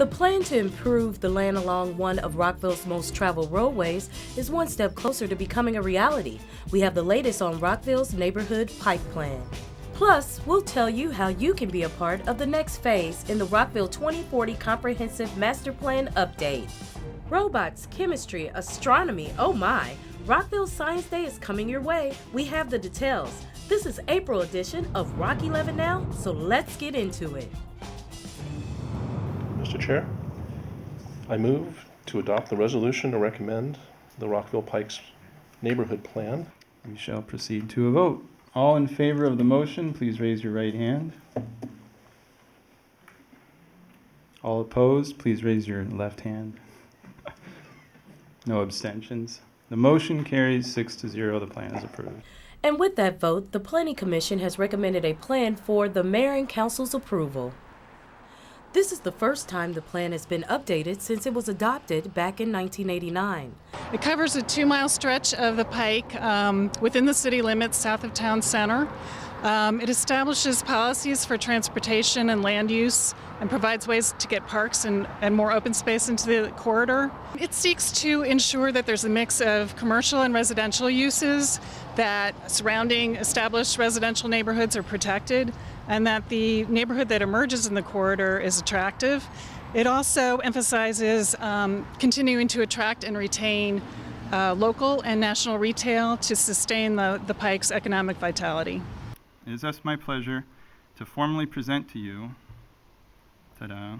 The plan to improve the land along one of Rockville's most traveled roadways is one step closer to becoming a reality. We have the latest on Rockville's neighborhood Pike plan. Plus, we'll tell you how you can be a part of the next phase in the Rockville 2040 Comprehensive Master Plan update. Robots, chemistry, astronomy, oh my! Rockville Science Day is coming your way. We have the details. This is April edition of Rock 11 Now, so let's get into it. Mr. Chair, I move to adopt the resolution to recommend the Rockville Pikes Neighborhood Plan. We shall proceed to a vote. All in favor of the motion, please raise your right hand. All opposed, please raise your left hand. No abstentions. The motion carries 6-0. The plan is approved. And with that vote, the Planning Commission has recommended a plan for the Mayor and Council's approval. This is the first time the plan has been updated since it was adopted back in 1989. It covers a 2-mile stretch of the Pike within the city limits south of town center. It establishes policies for transportation and land use and provides ways to get parks and more open space into the corridor. It seeks to ensure that there's a mix of commercial and residential uses, that surrounding established residential neighborhoods are protected, and that the neighborhood that emerges in the corridor is attractive. It also emphasizes continuing to attract and retain local and national retail to sustain the Pike's economic vitality. It is thus my pleasure to formally present to you the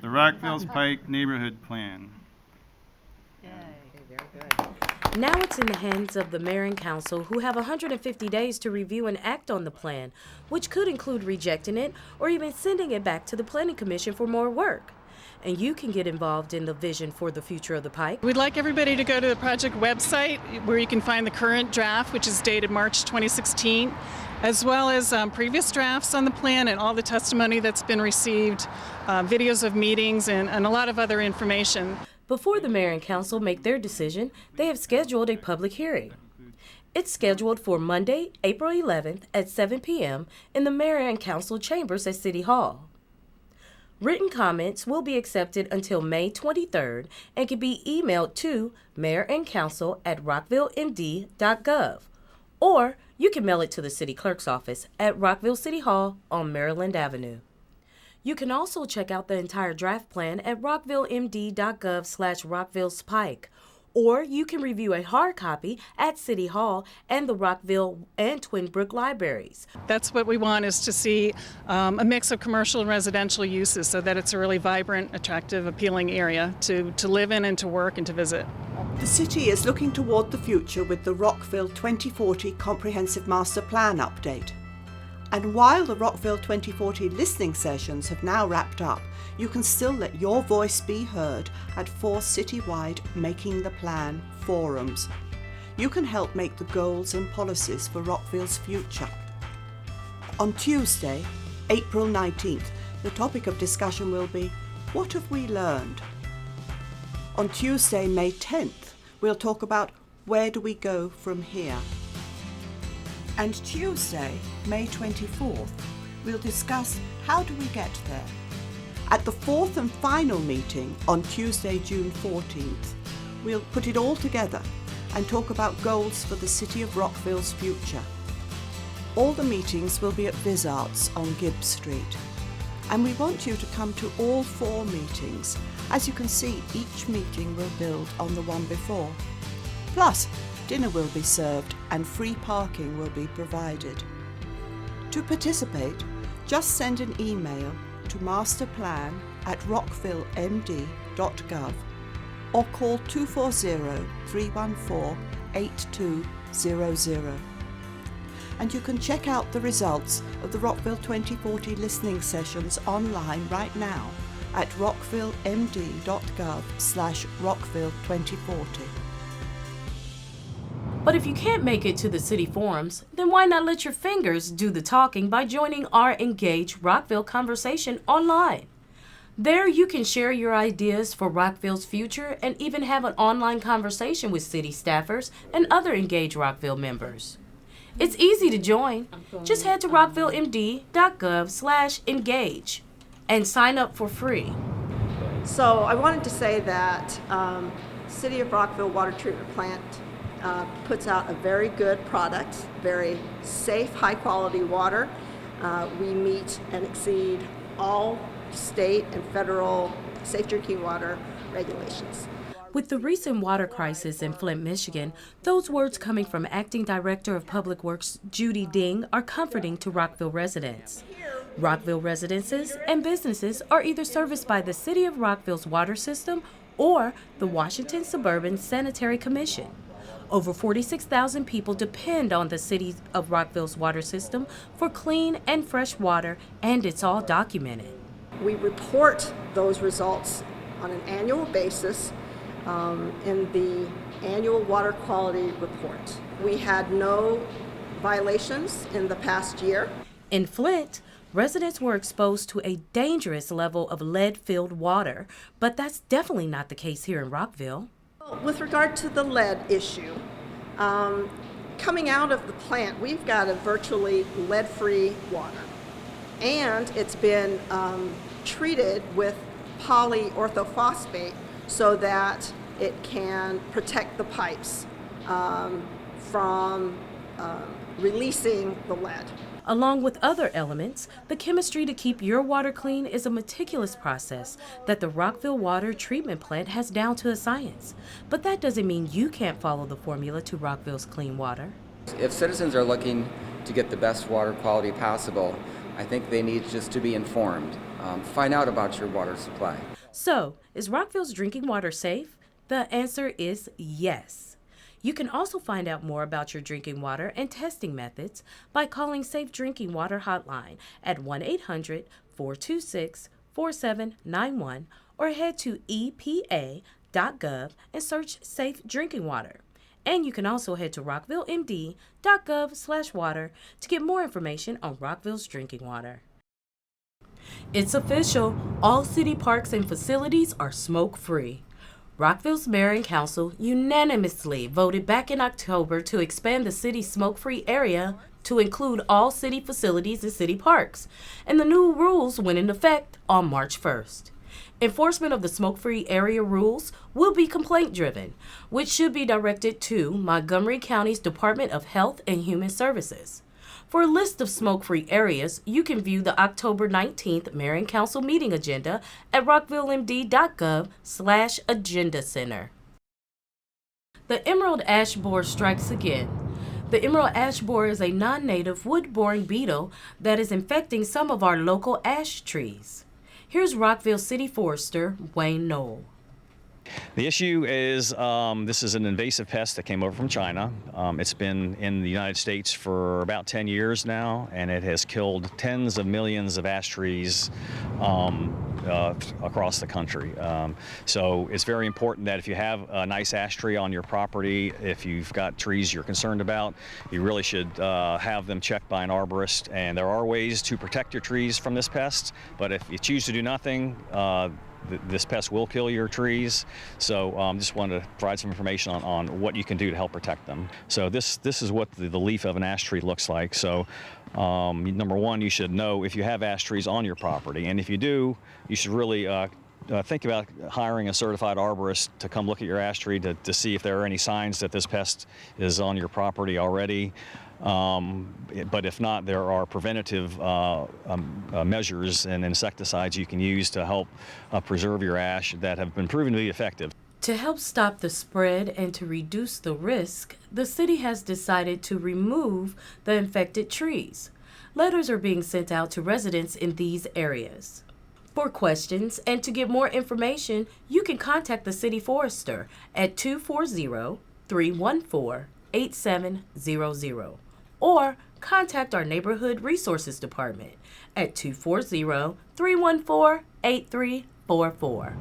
Rockville's Pike Neighborhood Plan. Yay. Very good. Now it's in the hands of the Mayor and Council, who have 150 days to review and act on the plan, which could include rejecting it or even sending it back to the Planning Commission for more work. And you can get involved in the vision for the future of the Pike. We'd like everybody to go to the project website where you can find the current draft, which is dated March 2016, as well as previous drafts on the plan and all the testimony that's been received, videos of meetings, and a lot of other information. Before the Mayor and Council make their decision, they have scheduled a public hearing. It's scheduled for Monday, April 11th at 7 p.m. in the Mayor and Council chambers at City Hall. Written comments will be accepted until May 23rd and can be emailed to mayorandcouncil@rockvillemd.gov, or you can mail it to the City Clerk's office at Rockville City Hall on Maryland Avenue. You can also check out the entire draft plan at rockvillemd.gov/Rockville'sPike, or you can review a hard copy at City Hall and the Rockville and Twin Brook libraries. That's what we want, is to see a mix of commercial and residential uses so that it's a really vibrant, attractive, appealing area to live in and to work and to visit. The city is looking toward the future with the Rockville 2040 Comprehensive Master Plan update. And while the Rockville 2040 listening sessions have now wrapped up, you can still let your voice be heard at 4 citywide Making the Plan forums. You can help make the goals and policies for Rockville's future. On Tuesday, April 19th, the topic of discussion will be, what have we learned? On Tuesday, May 10th, we'll talk about where do we go from here? And Tuesday, May 24th, we'll discuss how do we get there. At the fourth and final meeting on Tuesday, June 14th, we'll put it all together and talk about goals for the City of Rockville's future. All the meetings will be at Vizart's on Gibbs Street. And we want you to come to all 4 meetings. As you can see, each meeting will build on the one before. Plus, dinner will be served and free parking will be provided. To participate, just send an email to masterplan@rockvillemd.gov or call 240-314-8200. And you can check out the results of the Rockville 2040 listening sessions online right now at rockvillemd.gov/Rockville2040. But if you can't make it to the city forums, then why not let your fingers do the talking by joining our Engage Rockville conversation online? There you can share your ideas for Rockville's future and even have an online conversation with city staffers and other Engage Rockville members. It's easy to join. Just head to rockvillemd.gov/engage and sign up for free. So I wanted to say that City of Rockville Water Treatment Plant puts out a very good product, very safe, high-quality water. We meet and exceed all state and federal safe drinking water regulations. With the recent water crisis in Flint, Michigan, those words coming from Acting Director of Public Works Judy Ding are comforting to Rockville residents. Rockville residences and businesses are either serviced by the City of Rockville's water system or the Washington Suburban Sanitary Commission. Over 46,000 people depend on the City of Rockville's water system for clean and fresh water, and it's all documented. We report those results on an annual basis in the annual water quality report. We had no violations in the past year. In Flint, residents were exposed to a dangerous level of lead-filled water, but that's definitely not the case here in Rockville. With regard to the lead issue, coming out of the plant, we've got a virtually lead-free water, and it's been treated with polyorthophosphate so that it can protect the pipes from releasing the lead. Along with other elements, the chemistry to keep your water clean is a meticulous process that the Rockville Water Treatment Plant has down to a science. But that doesn't mean you can't follow the formula to Rockville's clean water. If citizens are looking to get the best water quality possible, I think they need just to be informed. Find out about your water supply. So, is Rockville's drinking water safe? The answer is yes. You can also find out more about your drinking water and testing methods by calling Safe Drinking Water Hotline at 1-800-426-4791 or head to epa.gov and search Safe Drinking Water. And you can also head to rockvillemd.gov/water to get more information on Rockville's drinking water. It's official, all city parks and facilities are smoke-free. Rockville's Mayor and Council unanimously voted back in October to expand the city's smoke-free area to include all city facilities and city parks, and the new rules went into effect on March 1st. Enforcement of the smoke-free area rules will be complaint-driven, which should be directed to Montgomery County's Department of Health and Human Services. For a list of smoke-free areas, you can view the October 19th Mayor and Council meeting agenda at rockvillemd.gov/agenda center. The emerald ash borer strikes again. The emerald ash borer is a non-native wood-boring beetle that is infecting some of our local ash trees. Here's Rockville City Forester Wayne Knoll. The issue is this is an invasive pest that came over from China. It's been in the United States for about 10 years now, and it has killed tens of millions of ash trees across the country. So it's very important that if you have a nice ash tree on your property, if you've got trees you're concerned about, you really should have them checked by an arborist. And there are ways to protect your trees from this pest, but if you choose to do nothing, this pest will kill your trees. So just wanted to provide some information on what you can do to help protect them. So this is what the leaf of an ash tree looks like. So number one, you should know if you have ash trees on your property. And if you do, you should really think about hiring a certified arborist to come look at your ash tree to see if there are any signs that this pest is on your property already. But if not, there are preventative measures and insecticides you can use to help preserve your ash that have been proven to be effective. To help stop the spread and to reduce the risk, the city has decided to remove the infected trees. Letters are being sent out to residents in these areas. For questions and to get more information, you can contact the city forester at 240-314-8700 or contact our Neighborhood Resources Department at 240-314-8344.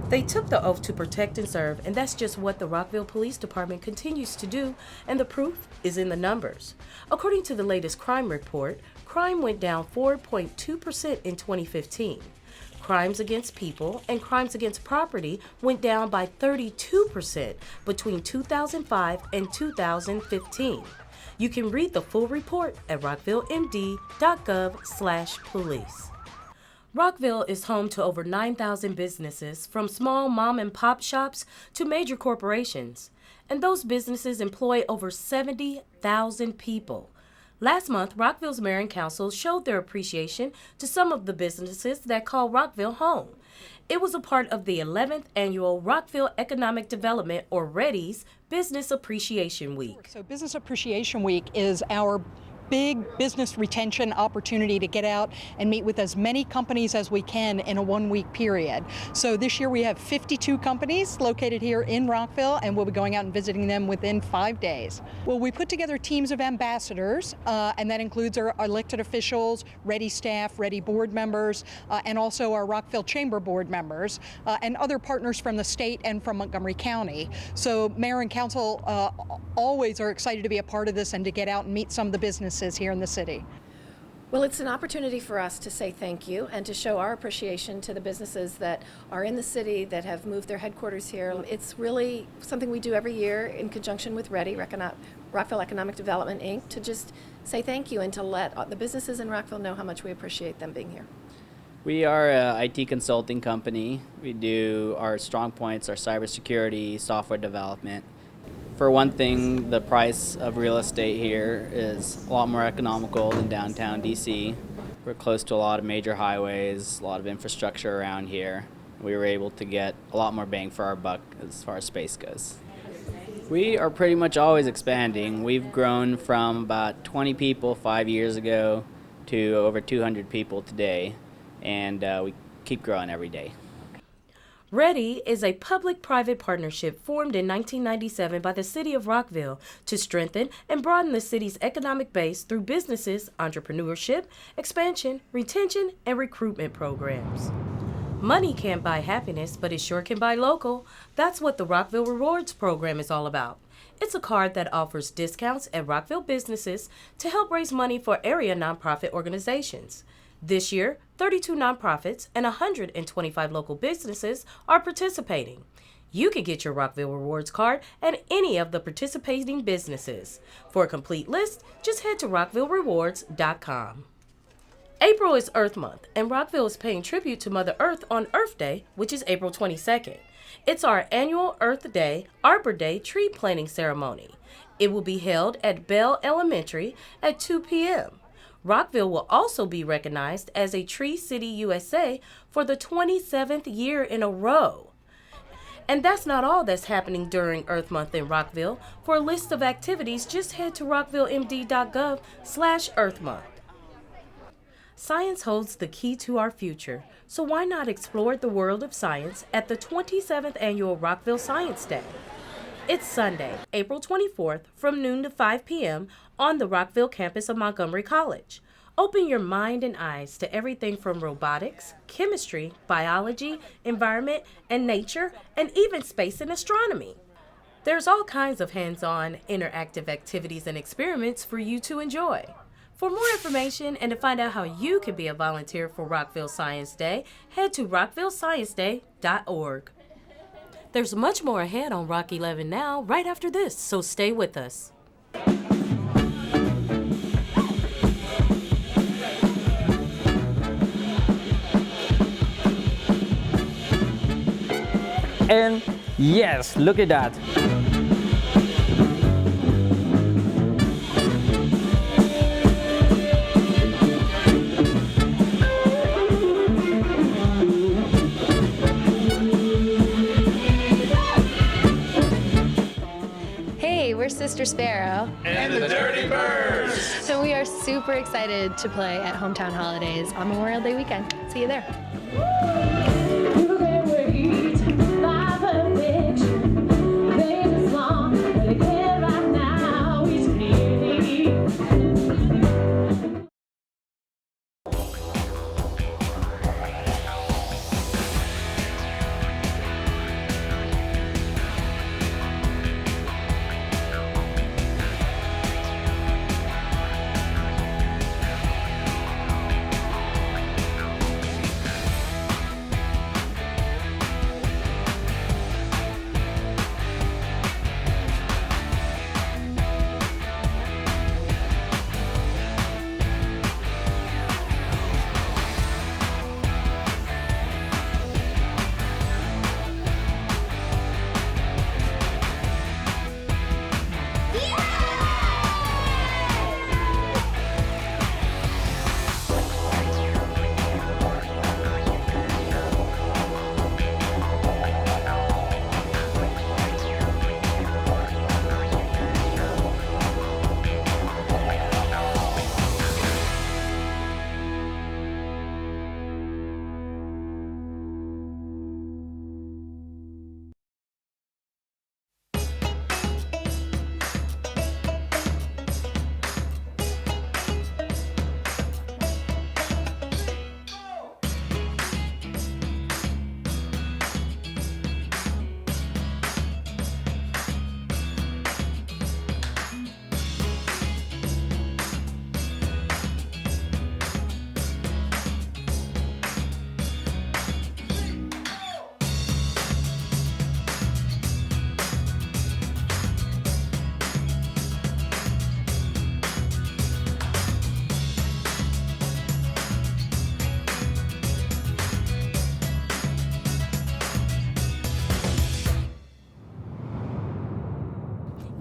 They took the oath to protect and serve, and that's just what the Rockville Police Department continues to do, and the proof is in the numbers. According to the latest crime report, crime went down 4.2% in 2015. Crimes against people and crimes against property went down by 32% between 2005 and 2015. You can read the full report at rockvillemd.gov/police. Rockville is home to over 9,000 businesses, from small mom and pop shops to major corporations. And those businesses employ over 70,000 people. Last month, Rockville's Mayor and Council showed their appreciation to some of the businesses that call Rockville home. It was a part of the 11th annual Rockville Economic Development, or READY's, Business Appreciation Week. So Business Appreciation Week is our big business retention opportunity to get out and meet with as many companies as we can in a 1-week period. So this year we have 52 companies located here in Rockville, and we'll be going out and visiting them within 5 days. Well, we put together teams of ambassadors, and that includes our elected officials, READY staff, READY board members, and also our Rockville Chamber board members, and other partners from the state and from Montgomery County. So Mayor and Council always are excited to be a part of this and to get out and meet some of the businesses here in the city. Well, it's an opportunity for us to say thank you and to show our appreciation to the businesses that are in the city that have moved their headquarters here. It's really something we do every year in conjunction with READY, Rockville Economic Development, Inc., to just say thank you and to let the businesses in Rockville know how much we appreciate them being here. We are an IT consulting company. We do our strong points, our cybersecurity, software development. For one thing, the price of real estate here is a lot more economical than downtown DC. We're close to a lot of major highways, a lot of infrastructure around here. We were able to get a lot more bang for our buck as far as space goes. We are pretty much always expanding. We've grown from about 20 people 5 years ago to over 200 people today, and we keep growing every day. READY is a public-private partnership formed in 1997 by the City of Rockville to strengthen and broaden the city's economic base through businesses, entrepreneurship, expansion, retention, and recruitment programs. Money can't buy happiness, but it sure can buy local. That's what the Rockville Rewards program is all about. It's a card that offers discounts at Rockville businesses to help raise money for area nonprofit organizations. This year, 32 nonprofits and 125 local businesses are participating. You can get your Rockville Rewards card at any of the participating businesses. For a complete list, just head to rockvillerewards.com. April is Earth Month, and Rockville is paying tribute to Mother Earth on Earth Day, which is April 22nd. It's our annual Earth Day, Arbor Day tree planting ceremony. It will be held at Bell Elementary at 2 p.m. Rockville will also be recognized as a Tree City USA for the 27th year in a row. And that's not all that's happening during Earth Month in Rockville. For a list of activities, just head to rockvillemd.gov/earthmonth. Science holds the key to our future, so why not explore the world of science at the 27th Annual Rockville Science Day? It's Sunday, April 24th, from noon to 5 p.m. on the Rockville campus of Montgomery College. Open your mind and eyes to everything from robotics, chemistry, biology, environment, and nature, and even space and astronomy. There's all kinds of hands-on, interactive activities and experiments for you to enjoy. For more information and to find out how you can be a volunteer for Rockville Science Day, head to rockvillescienceday.org. There's much more ahead on Rock 11 now, right after this, so stay with us. And yes, look at that. We're Sister Sparrow and the Dirty Birds. So we are super excited to play at Hometown Holidays on Memorial Day weekend. See you there.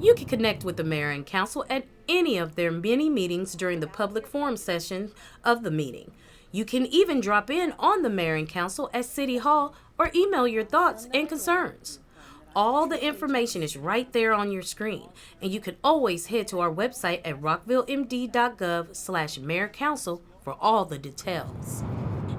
You can connect with the mayor and council at any of their many meetings during the public forum session of the meeting. You can even drop in on the mayor and council at City Hall or email your thoughts and concerns. All the information is right there on your screen, and you can always head to our website at rockvillemd.gov/mayor-council for all the details.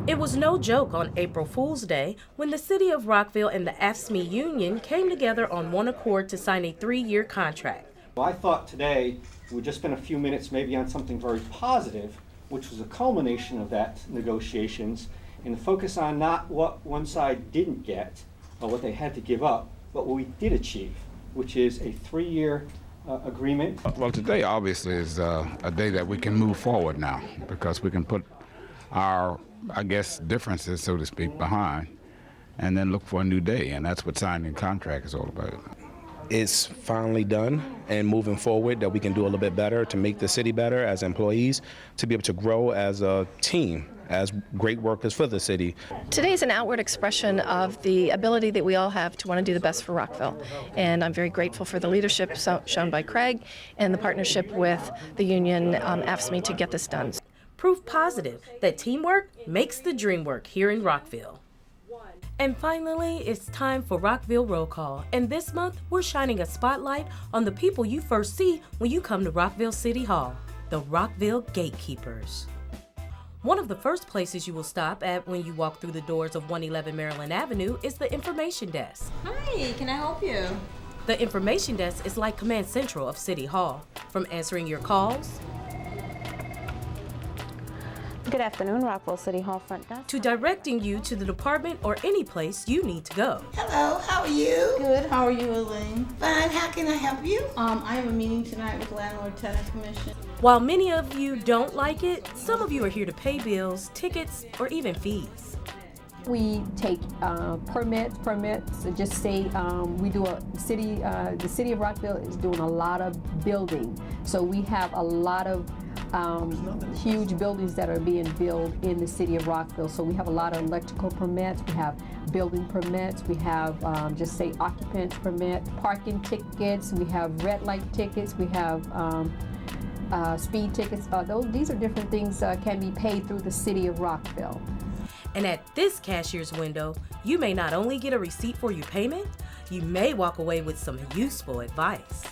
It was no joke on April Fool's Day when the City of Rockville and the AFSCME union came together on one accord to sign a 3-year contract. Well, I thought today we'd just spend a few minutes maybe on something very positive, which was a culmination of that negotiations, and focus on not what one side didn't get or what they had to give up, but what we did achieve, which is a 3-year agreement. Well, today obviously is a day that we can move forward now, because we can put our, I guess, differences, so to speak, behind, and then look for a new day, and that's what signing a contract is all about. It's finally done and moving forward that we can do a little bit better to make the city better as employees, to be able to grow as a team, as great workers for the city. Today is an outward expression of the ability that we all have to want to do the best for Rockville. And I'm very grateful for the leadership shown by Craig and the partnership with the union, AFSCME, to get this done. Proof positive that teamwork makes the dream work here in Rockville. And finally, it's time for Rockville Roll Call. And this month, we're shining a spotlight on the people you first see when you come to Rockville City Hall, the Rockville Gatekeepers. One of the first places you will stop at when you walk through the doors of 111 Maryland Avenue is the information desk. Hi, can I help you? The information desk is like Command Central of City Hall. From answering your calls, Good afternoon, Rockville City Hall front desk, to directing you to the department or any place you need to go. Hello, how are you? Good, how are you, Elaine? Fine, how can I help you? I have a meeting tonight with Landlord Tenant Commission. While many of you don't like it, some of you are here to pay bills, tickets, or even fees. We take permits, just say we do the city of Rockville is doing a lot of building. So we have a lot of huge buildings that are being built in the city of Rockville. So we have a lot of electrical permits, we have building permits, we have just say occupants permit, parking tickets, we have red light tickets, we have speed tickets. These are different things can be paid through the city of Rockville. And at this cashier's window, you may not only get a receipt for your payment, you may walk away with some useful advice.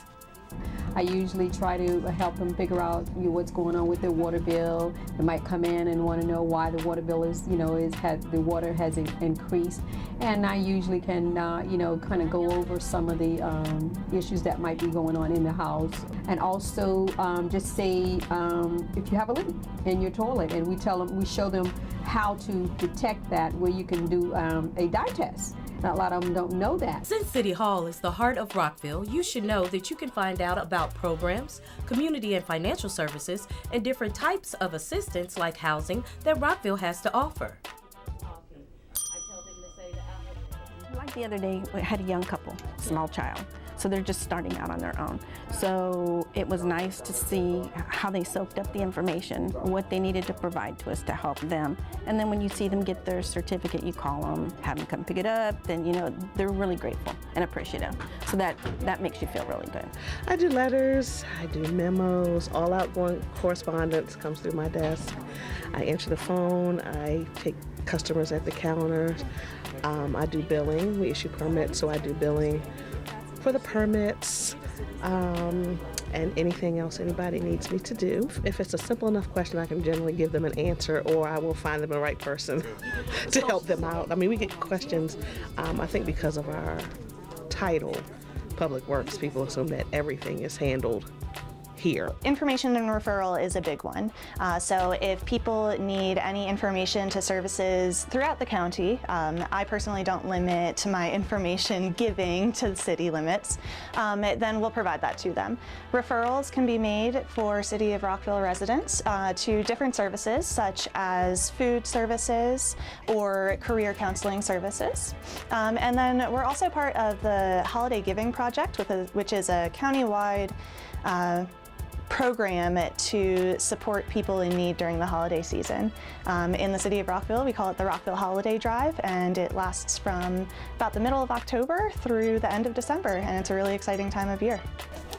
I usually try to help them figure out what's going on with their water bill. They might come in and want to know why the water bill is, the water has increased. And I usually can, kind of go over some of the issues that might be going on in the house. And also just say if you have a leak in your toilet, and we show them how to detect that, where you can do a dye test. A lot of them don't know that. Since City Hall is the heart of Rockville, you should know that you can find out about programs, community and financial services, and different types of assistance like housing that Rockville has to offer. Like the other day, we had a young couple, small child. So they're just starting out on their own. So it was nice to see how they soaked up the information, what they needed to provide to us to help them. And then when you see them get their certificate, you call them, have them come pick it up, then they're really grateful and appreciative. So that makes you feel really good. I do letters, I do memos, all outgoing correspondence comes through my desk. I answer the phone, I take customers at the counters. I do billing, we issue permits, so I do billing for the permits, and anything else anybody needs me to do. If it's a simple enough question, I can generally give them an answer, or I will find them the right person to help them out. I mean, we get questions, I think because of our title, Public Works, people assume that everything is handled here. Information and referral is a big one. So if people need any information to services throughout the county, I personally don't limit my information giving to the city limits, then we'll provide that to them. Referrals can be made for City of Rockville residents to different services such as food services or career counseling services. And then we're also part of the Holiday Giving Project, which is a countywide program to support people in need during the holiday season. In the city of Rockville, we call it the Rockville Holiday Drive, and it lasts from about the middle of October through the end of December, and it's a really exciting time of year.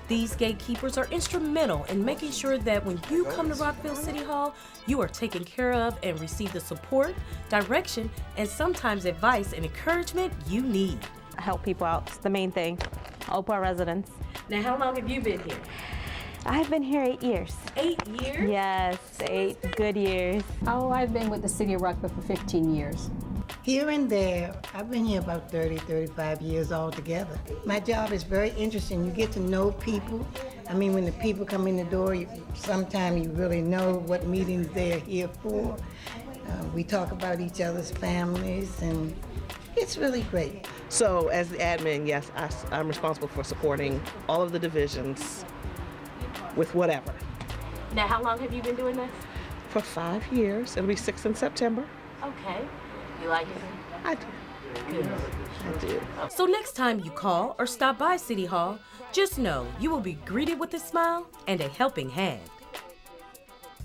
These gatekeepers are instrumental in making sure that when you come to Rockville City Hall, you are taken care of and receive the support, direction, and sometimes advice and encouragement you need. Help people out, it's the main thing. Help our residents. Now, how long have you been here? I've been here 8 years. 8 years? Yes, 8 good years. Oh, I've been with the city of Rockville for 15 years. Here and there, I've been here about 30, 35 years altogether. My job is very interesting. You get to know people. I mean, when the people come in the door, sometimes you really know what meetings they're here for. We talk about each other's families, and it's really great. So as the admin, yes, I'm responsible for supporting all of the divisions with whatever. Now, how long have you been doing this? For 5 years. It'll be 6 in September. Okay. You like it? I do. Good. I do. So next time you call or stop by City Hall, just know you will be greeted with a smile and a helping hand.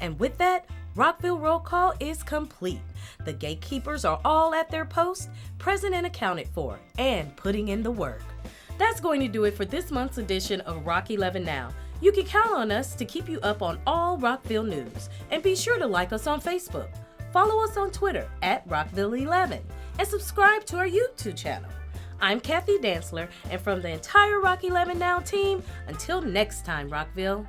And with that, Rockville Roll Call is complete. The gatekeepers are all at their post, present and accounted for, and putting in the work. That's going to do it for this month's edition of Rock 11 Now. You can count on us to keep you up on all Rockville news, and be sure to like us on Facebook. Follow us on Twitter at Rockville11 and subscribe to our YouTube channel. I'm Kathy Dantzler, and from the entire Rock 11 Now team, until next time, Rockville.